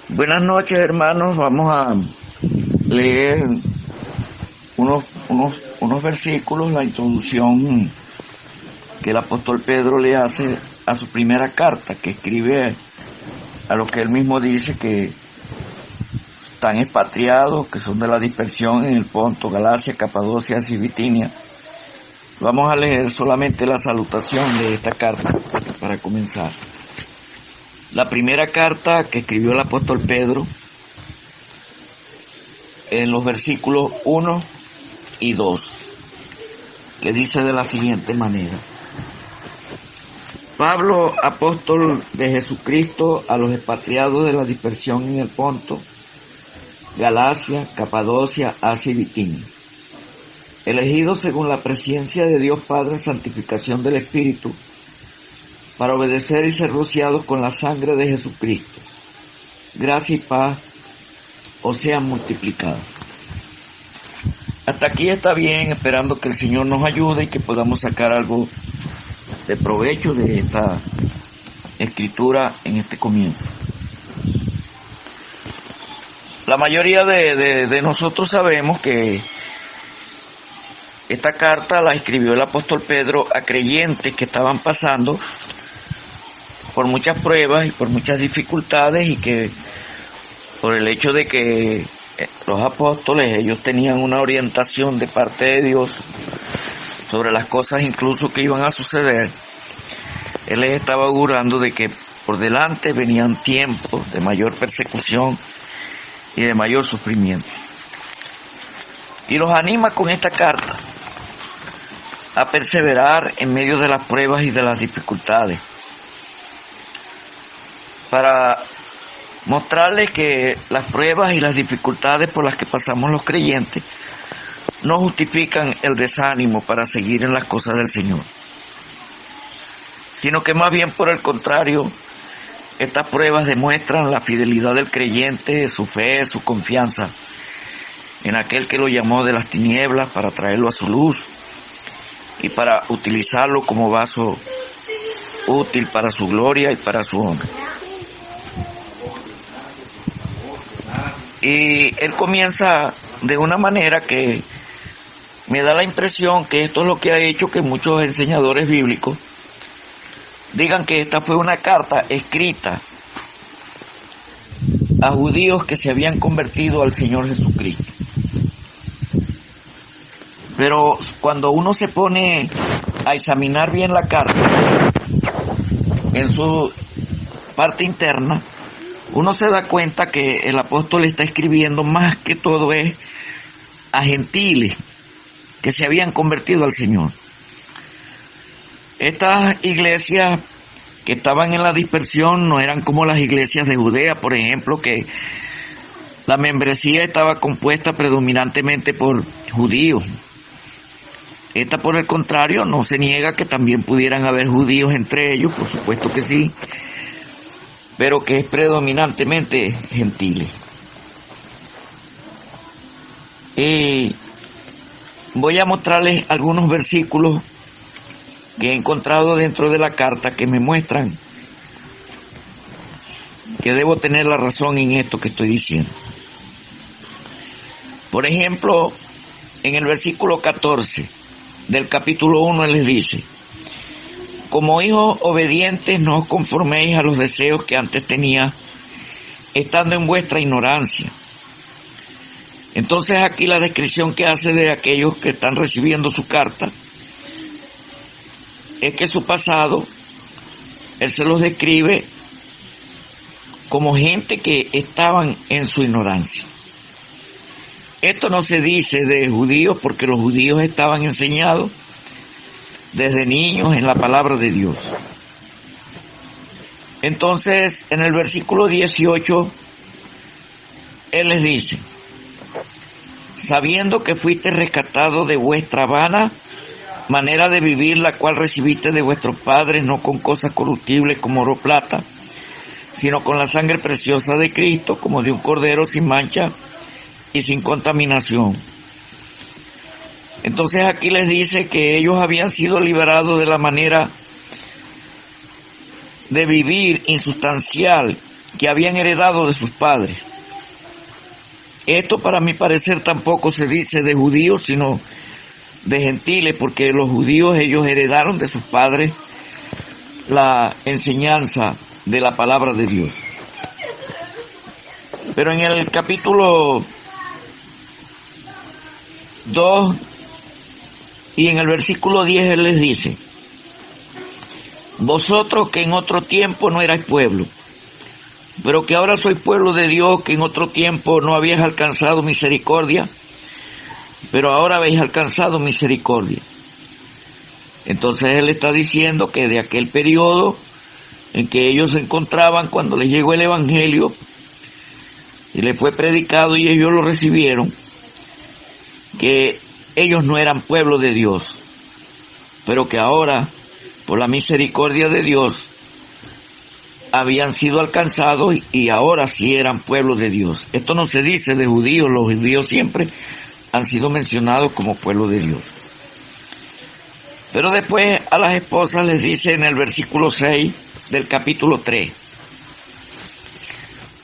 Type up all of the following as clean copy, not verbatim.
Buenas noches, hermanos. Vamos a leer unos versículos, la introducción que el apóstol Pedro le hace a su primera carta, que escribe a los que él mismo dice que están expatriados, que son de la dispersión en el Ponto, Galacia, Capadocia, Asia y Bitinia. Vamos a leer solamente la salutación de esta carta para comenzar. La primera carta que escribió el apóstol Pedro, en los versículos 1 y 2, que dice de la siguiente manera: Pablo, apóstol de Jesucristo, a los expatriados de la dispersión en el Ponto, Galacia, Capadocia, Asia y Bitinia, elegidos según la presciencia de Dios Padre, santificación del Espíritu, para obedecer y ser rociados con la sangre de Jesucristo. Gracia y paz os sean multiplicadas. Hasta aquí está bien, esperando que el Señor nos ayude y que podamos sacar algo de provecho de esta escritura en este comienzo. La mayoría de nosotros sabemos que esta carta la escribió el apóstol Pedro a creyentes que estaban pasando por muchas pruebas y por muchas dificultades, y que por el hecho de que los apóstoles, ellos tenían una orientación de parte de Dios sobre las cosas incluso que iban a suceder, él les estaba augurando de que por delante venían tiempos de mayor persecución y de mayor sufrimiento. Y los anima con esta carta a perseverar en medio de las pruebas y de las dificultades, para mostrarles que las pruebas y las dificultades por las que pasamos los creyentes no justifican el desánimo para seguir en las cosas del Señor, sino que más bien por el contrario, estas pruebas demuestran la fidelidad del creyente, su fe, su confianza en aquel que lo llamó de las tinieblas para traerlo a su luz y para utilizarlo como vaso útil para su gloria y para su honra. Y él comienza de una manera que me da la impresión que esto es lo que ha hecho que muchos enseñadores bíblicos digan que esta fue una carta escrita a judíos que se habían convertido al Señor Jesucristo. Pero cuando uno se pone a examinar bien la carta en su parte interna, uno se da cuenta que el apóstol está escribiendo más que todo es a gentiles que se habían convertido al Señor. Estas iglesias que estaban en la dispersión no eran como las iglesias de Judea, por ejemplo, que la membresía estaba compuesta predominantemente por judíos. Esta, por el contrario, no se niega que también pudieran haber judíos entre ellos, por supuesto que sí, pero que es predominantemente gentiles. Y voy a mostrarles algunos versículos que he encontrado dentro de la carta que me muestran que debo tener la razón en esto que estoy diciendo. Por ejemplo, en el versículo 14 del capítulo 1 él les dice: como hijos obedientes no os conforméis a los deseos que antes tenía, estando en vuestra ignorancia. Entonces aquí la descripción que hace de aquellos que están recibiendo su carta es que su pasado, él se los describe como gente que estaban en su ignorancia. Esto no se dice de judíos, porque los judíos estaban enseñados desde niños en la palabra de Dios. Entonces, en el versículo 18, él les dice: sabiendo que fuiste rescatado de vuestra vana manera de vivir, la cual recibiste de vuestros padres, no con cosas corruptibles como oro o plata, sino con la sangre preciosa de Cristo, como de un cordero sin mancha y sin contaminación. Entonces aquí les dice que ellos habían sido liberados de la manera de vivir insustancial que habían heredado de sus padres. Esto, para mi parecer, tampoco se dice de judíos, sino de gentiles, porque los judíos, ellos heredaron de sus padres la enseñanza de la palabra de Dios. Pero en el capítulo 2 y en el versículo 10 él les dice: vosotros que en otro tiempo no erais pueblo, pero que ahora sois pueblo de Dios, que en otro tiempo no habíais alcanzado misericordia, pero ahora habéis alcanzado misericordia. Entonces él está diciendo que de aquel periodo en que ellos se encontraban cuando les llegó el Evangelio y les fue predicado y ellos lo recibieron, que ellos no eran pueblo de Dios, pero que ahora, por la misericordia de Dios, habían sido alcanzados y ahora sí eran pueblo de Dios. Esto no se dice de judíos, los judíos siempre han sido mencionados como pueblo de Dios. Pero después a las esposas les dice en el versículo 6 del capítulo 3: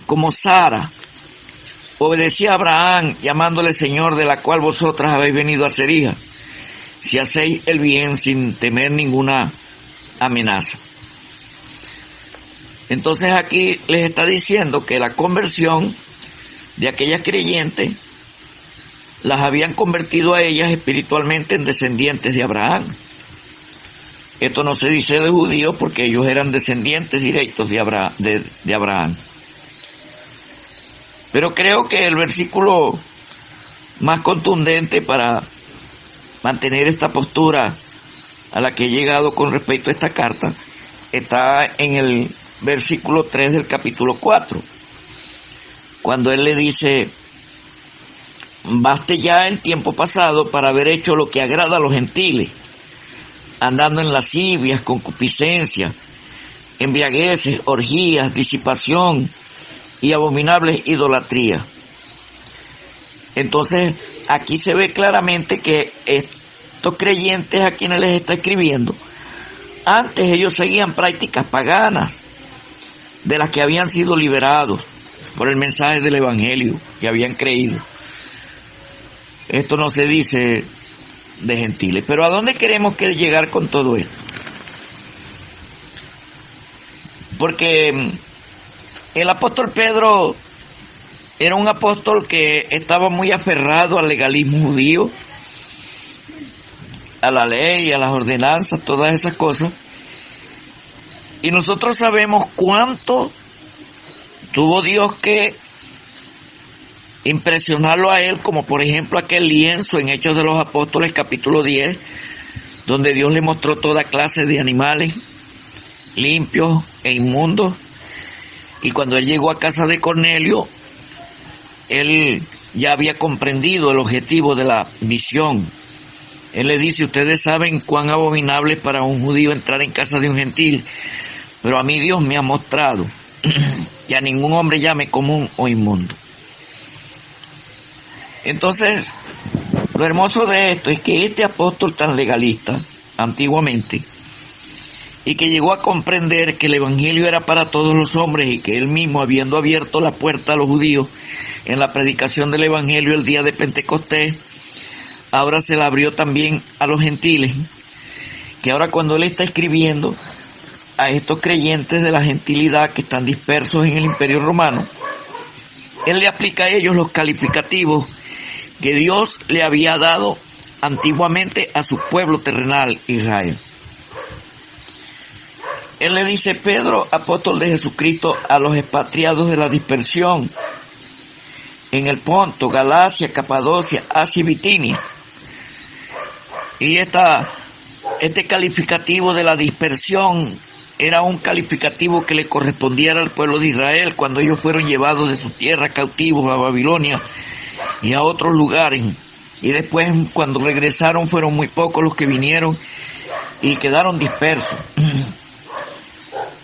como Sara obedecía a Abraham, llamándole Señor, de la cual vosotras habéis venido a ser hijas, si hacéis el bien sin temer ninguna amenaza. Entonces aquí les está diciendo que la conversión de aquellas creyentes las habían convertido a ellas espiritualmente en descendientes de Abraham. Esto no se dice de judíos porque ellos eran descendientes directos de Abraham. Pero creo que el versículo más contundente para mantener esta postura a la que he llegado con respecto a esta carta está en el versículo 3 del capítulo 4, cuando él le dice: baste ya el tiempo pasado para haber hecho lo que agrada a los gentiles, andando en lascivias, concupiscencia, embriagueces, orgías, disipación y abominables idolatrías. Entonces aquí se ve claramente que estos creyentes a quienes les está escribiendo, antes ellos seguían prácticas paganas de las que habían sido liberados por el mensaje del Evangelio, que habían creído. Esto no se dice de gentiles. Pero ¿a dónde queremos llegar con todo esto? Porque el apóstol Pedro era un apóstol que estaba muy aferrado al legalismo judío, a la ley, a las ordenanzas, todas esas cosas. Y nosotros sabemos cuánto tuvo Dios que impresionarlo a él, como por ejemplo aquel lienzo en Hechos de los Apóstoles capítulo 10, donde Dios le mostró toda clase de animales limpios e inmundos. Y cuando él llegó a casa de Cornelio, él ya había comprendido el objetivo de la visión. Él le dice: ustedes saben cuán abominable es para un judío entrar en casa de un gentil, pero a mí Dios me ha mostrado que a ningún hombre llame común o inmundo. Entonces, lo hermoso de esto es que este apóstol tan legalista, antiguamente, y que llegó a comprender que el Evangelio era para todos los hombres y que él mismo, habiendo abierto la puerta a los judíos en la predicación del Evangelio el día de Pentecostés, ahora se la abrió también a los gentiles, que ahora cuando él está escribiendo a estos creyentes de la gentilidad que están dispersos en el Imperio Romano, él le aplica a ellos los calificativos que Dios le había dado antiguamente a su pueblo terrenal, Israel. Él le dice: Pedro, apóstol de Jesucristo, a los expatriados de la dispersión en el Ponto, Galacia, Capadocia, Asia y Bitinia. Y este calificativo de la dispersión era un calificativo que le correspondiera al pueblo de Israel cuando ellos fueron llevados de su tierra cautivos a Babilonia y a otros lugares. Y después, cuando regresaron, fueron muy pocos los que vinieron y quedaron dispersos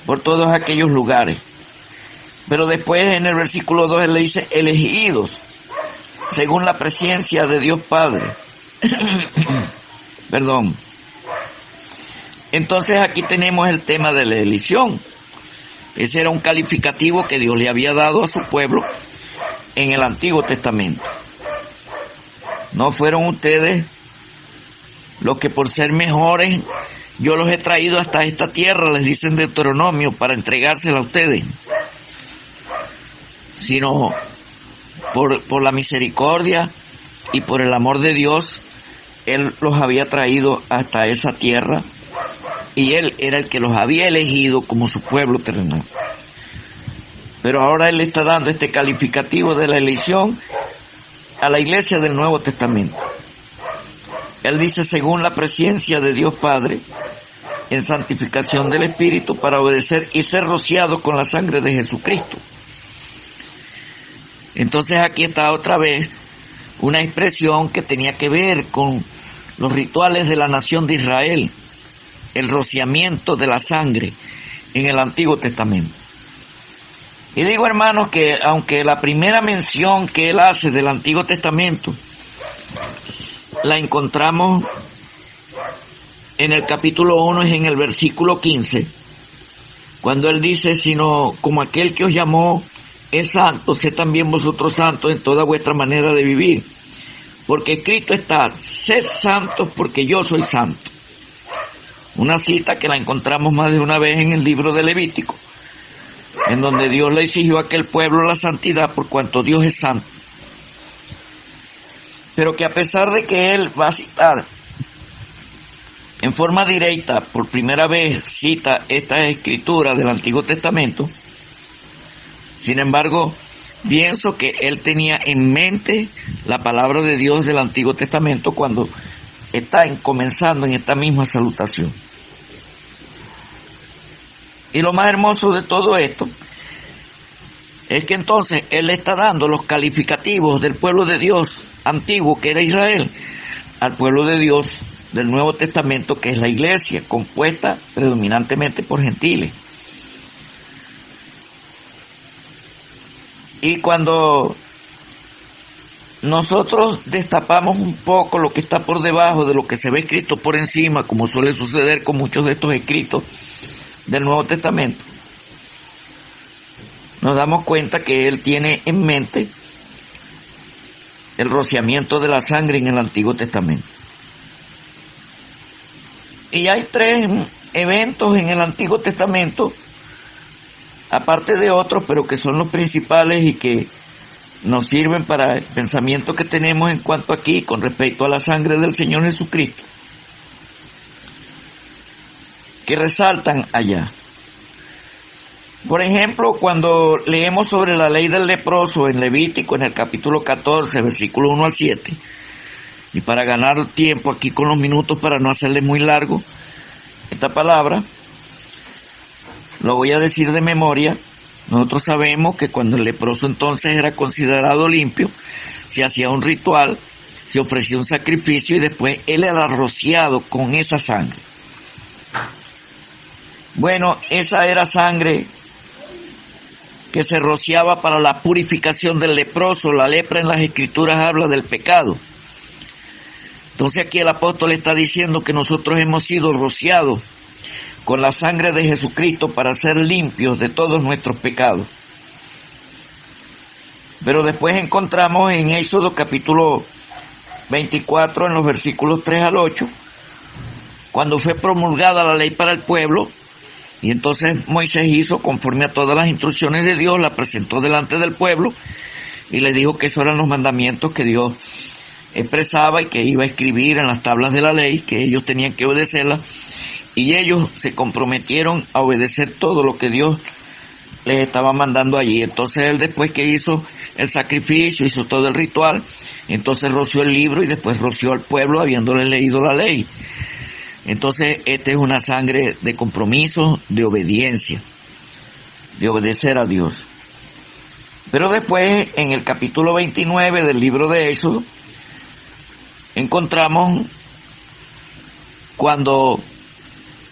por todos aquellos lugares. Pero después, en el versículo 2, él le dice: elegidos según la presencia de Dios Padre. Perdón. Entonces aquí tenemos el tema de la elección. Ese era un calificativo que Dios le había dado a su pueblo en el Antiguo Testamento. No fueron ustedes los que por ser mejores yo los he traído hasta esta tierra, les dice en Deuteronomio, para entregársela a ustedes, sino por la misericordia y por el amor de Dios, Él los había traído hasta esa tierra y Él era el que los había elegido como su pueblo terrenal. Pero ahora Él le está dando este calificativo de la elección a la iglesia del Nuevo Testamento. Él dice, según la presencia de Dios Padre, en santificación del Espíritu, para obedecer y ser rociado con la sangre de Jesucristo. Entonces aquí está otra vez una expresión que tenía que ver con los rituales de la nación de Israel, el rociamiento de la sangre en el Antiguo Testamento. Y digo, hermanos, que aunque la primera mención que él hace del Antiguo Testamento la encontramos en el capítulo 1, es en el versículo 15, cuando él dice, sino como aquel que os llamó es santo, sed también vosotros santos en toda vuestra manera de vivir. Porque escrito está, sed santos porque yo soy santo. Una cita que la encontramos más de una vez en el libro de Levítico, en donde Dios le exigió a aquel pueblo la santidad por cuanto Dios es santo. Pero que a pesar de que él va a citar en forma directa, por primera vez cita esta escritura del Antiguo Testamento, sin embargo, pienso que él tenía en mente la palabra de Dios del Antiguo Testamento cuando está comenzando en esta misma salutación. Y lo más hermoso de todo esto es que entonces él le está dando los calificativos del pueblo de Dios antiguo, que era Israel, al pueblo de Dios del Nuevo Testamento, que es la iglesia, compuesta predominantemente por gentiles. Y cuando nosotros destapamos un poco lo que está por debajo de lo que se ve escrito por encima, como suele suceder con muchos de estos escritos del Nuevo Testamento, nos damos cuenta que él tiene en mente el rociamiento de la sangre en el Antiguo Testamento. Y hay 3 eventos en el Antiguo Testamento, aparte de otros, pero que son los principales y que nos sirven para el pensamiento que tenemos en cuanto aquí con respecto a la sangre del Señor Jesucristo, que resaltan allá. Por ejemplo, cuando leemos sobre la ley del leproso en Levítico, en el capítulo 14, versículo 1 al 7, y para ganar tiempo aquí con los minutos, para no hacerle muy largo esta palabra, lo voy a decir de memoria. Nosotros sabemos que cuando el leproso entonces era considerado limpio, se hacía un ritual, se ofrecía un sacrificio y después él era rociado con esa sangre. Bueno, esa era sangre que se rociaba para la purificación del leproso. La lepra en las Escrituras habla del pecado. Entonces aquí el apóstol está diciendo que nosotros hemos sido rociados con la sangre de Jesucristo para ser limpios de todos nuestros pecados. Pero después encontramos en Éxodo capítulo 24, en los versículos 3 al 8, cuando fue promulgada la ley para el pueblo, y entonces Moisés hizo conforme a todas las instrucciones de Dios, la presentó delante del pueblo, y le dijo que esos eran los mandamientos que Dios expresaba y que iba a escribir en las tablas de la ley, que ellos tenían que obedecerlas, y ellos se comprometieron a obedecer todo lo que Dios les estaba mandando allí. Entonces él, después que hizo el sacrificio, hizo todo el ritual, entonces roció el libro y después roció al pueblo habiéndole leído la ley. Entonces esta es una sangre de compromiso, de obediencia, de obedecer a Dios. Pero después, en el capítulo 29 del libro de Éxodo, encontramos cuando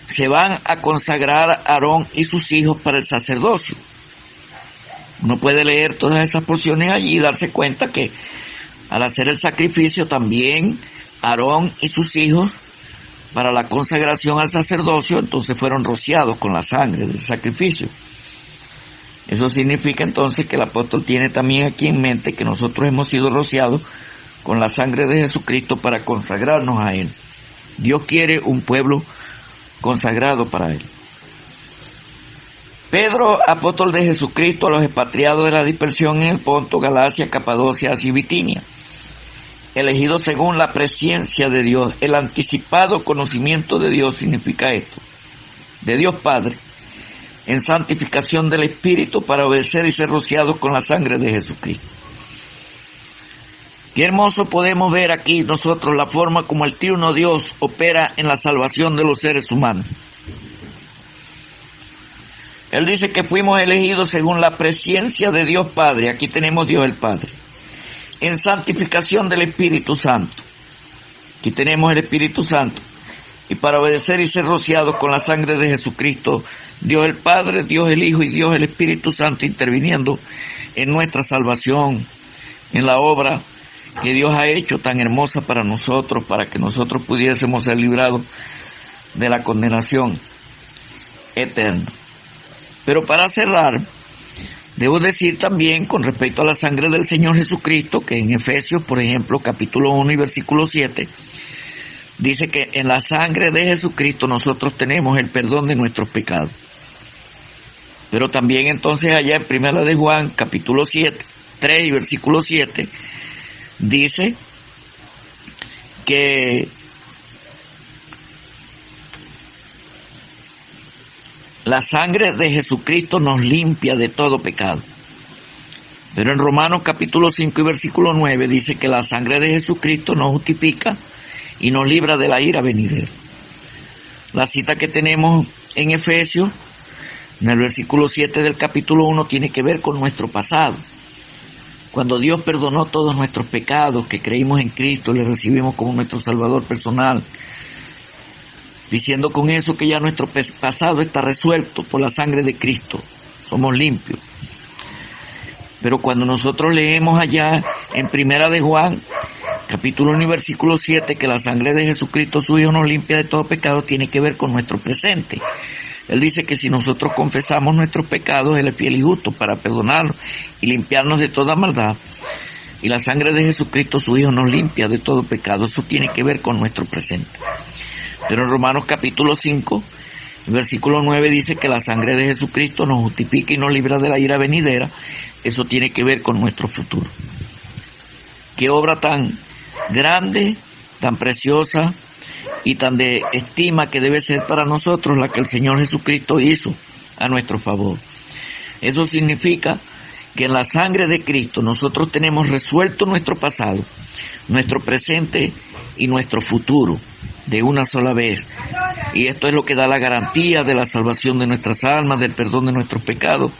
se van a consagrar Aarón y sus hijos para el sacerdocio. Uno puede leer todas esas porciones allí y darse cuenta que al hacer el sacrificio también Aarón y sus hijos, para la consagración al sacerdocio, entonces fueron rociados con la sangre del sacrificio. Eso significa entonces que el apóstol tiene también aquí en mente que nosotros hemos sido rociados con la sangre de Jesucristo para consagrarnos a Él. Dios quiere un pueblo consagrado para Él. Pedro, apóstol de Jesucristo a los expatriados de la dispersión en el Ponto, Galacia, Capadocia, Asia y Bitinia, elegido según la presciencia de Dios. El anticipado conocimiento de Dios significa esto: de Dios Padre, en santificación del Espíritu, para obedecer y ser rociados con la sangre de Jesucristo. Qué hermoso podemos ver aquí nosotros la forma como el triuno Dios opera en la salvación de los seres humanos. Él dice que fuimos elegidos según la presciencia de Dios Padre. Aquí tenemos Dios el Padre. En santificación del Espíritu Santo. Aquí tenemos el Espíritu Santo. Y para obedecer y ser rociados con la sangre de Jesucristo, Dios el Padre, Dios el Hijo y Dios el Espíritu Santo interviniendo en nuestra salvación, en la obra que Dios ha hecho tan hermosa para nosotros, para que nosotros pudiésemos ser librados de la condenación eterna. Pero para cerrar, debo decir también con respecto a la sangre del Señor Jesucristo, que en Efesios, por ejemplo, capítulo 1 y versículo 7, dice que en la sangre de Jesucristo nosotros tenemos el perdón de nuestros pecados. Pero también entonces allá en Primera de Juan, capítulo 3 y versículo 7, dice que la sangre de Jesucristo nos limpia de todo pecado. Pero en Romanos capítulo 5 y versículo 9 dice que la sangre de Jesucristo nos justifica y nos libra de la ira venidera. La cita que tenemos en Efesios, en el versículo 7 del capítulo 1, tiene que ver con nuestro pasado. Cuando Dios perdonó todos nuestros pecados, que creímos en Cristo, le recibimos como nuestro Salvador personal, diciendo con eso que ya nuestro pasado está resuelto por la sangre de Cristo, somos limpios. Pero cuando nosotros leemos allá en Primera de Juan, capítulo 1 y versículo 7, que la sangre de Jesucristo su Hijo nos limpia de todo pecado, tiene que ver con nuestro presente. Él dice que si nosotros confesamos nuestros pecados, Él es fiel y justo para perdonarnos y limpiarnos de toda maldad. Y la sangre de Jesucristo su Hijo nos limpia de todo pecado. Eso tiene que ver con nuestro presente. Pero en Romanos capítulo 5, versículo 9 dice que la sangre de Jesucristo nos justifica y nos libra de la ira venidera. Eso tiene que ver con nuestro futuro. Qué obra tan grande, tan preciosa y tan de estima que debe ser para nosotros la que el Señor Jesucristo hizo a nuestro favor. Eso significa que en la sangre de Cristo nosotros tenemos resuelto nuestro pasado, nuestro presente y nuestro futuro de una sola vez. Y esto es lo que da la garantía de la salvación de nuestras almas, del perdón de nuestros pecados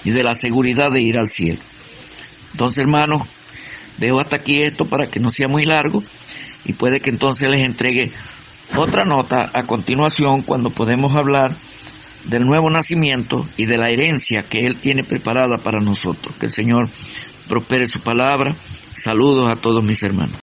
y de la seguridad de ir al cielo. Entonces, hermanos, dejo hasta aquí esto para que no sea muy largo y puede que entonces les entregue otra nota a continuación cuando podemos hablar del nuevo nacimiento y de la herencia que Él tiene preparada para nosotros. Que el Señor prospere su palabra. Saludos a todos mis hermanos.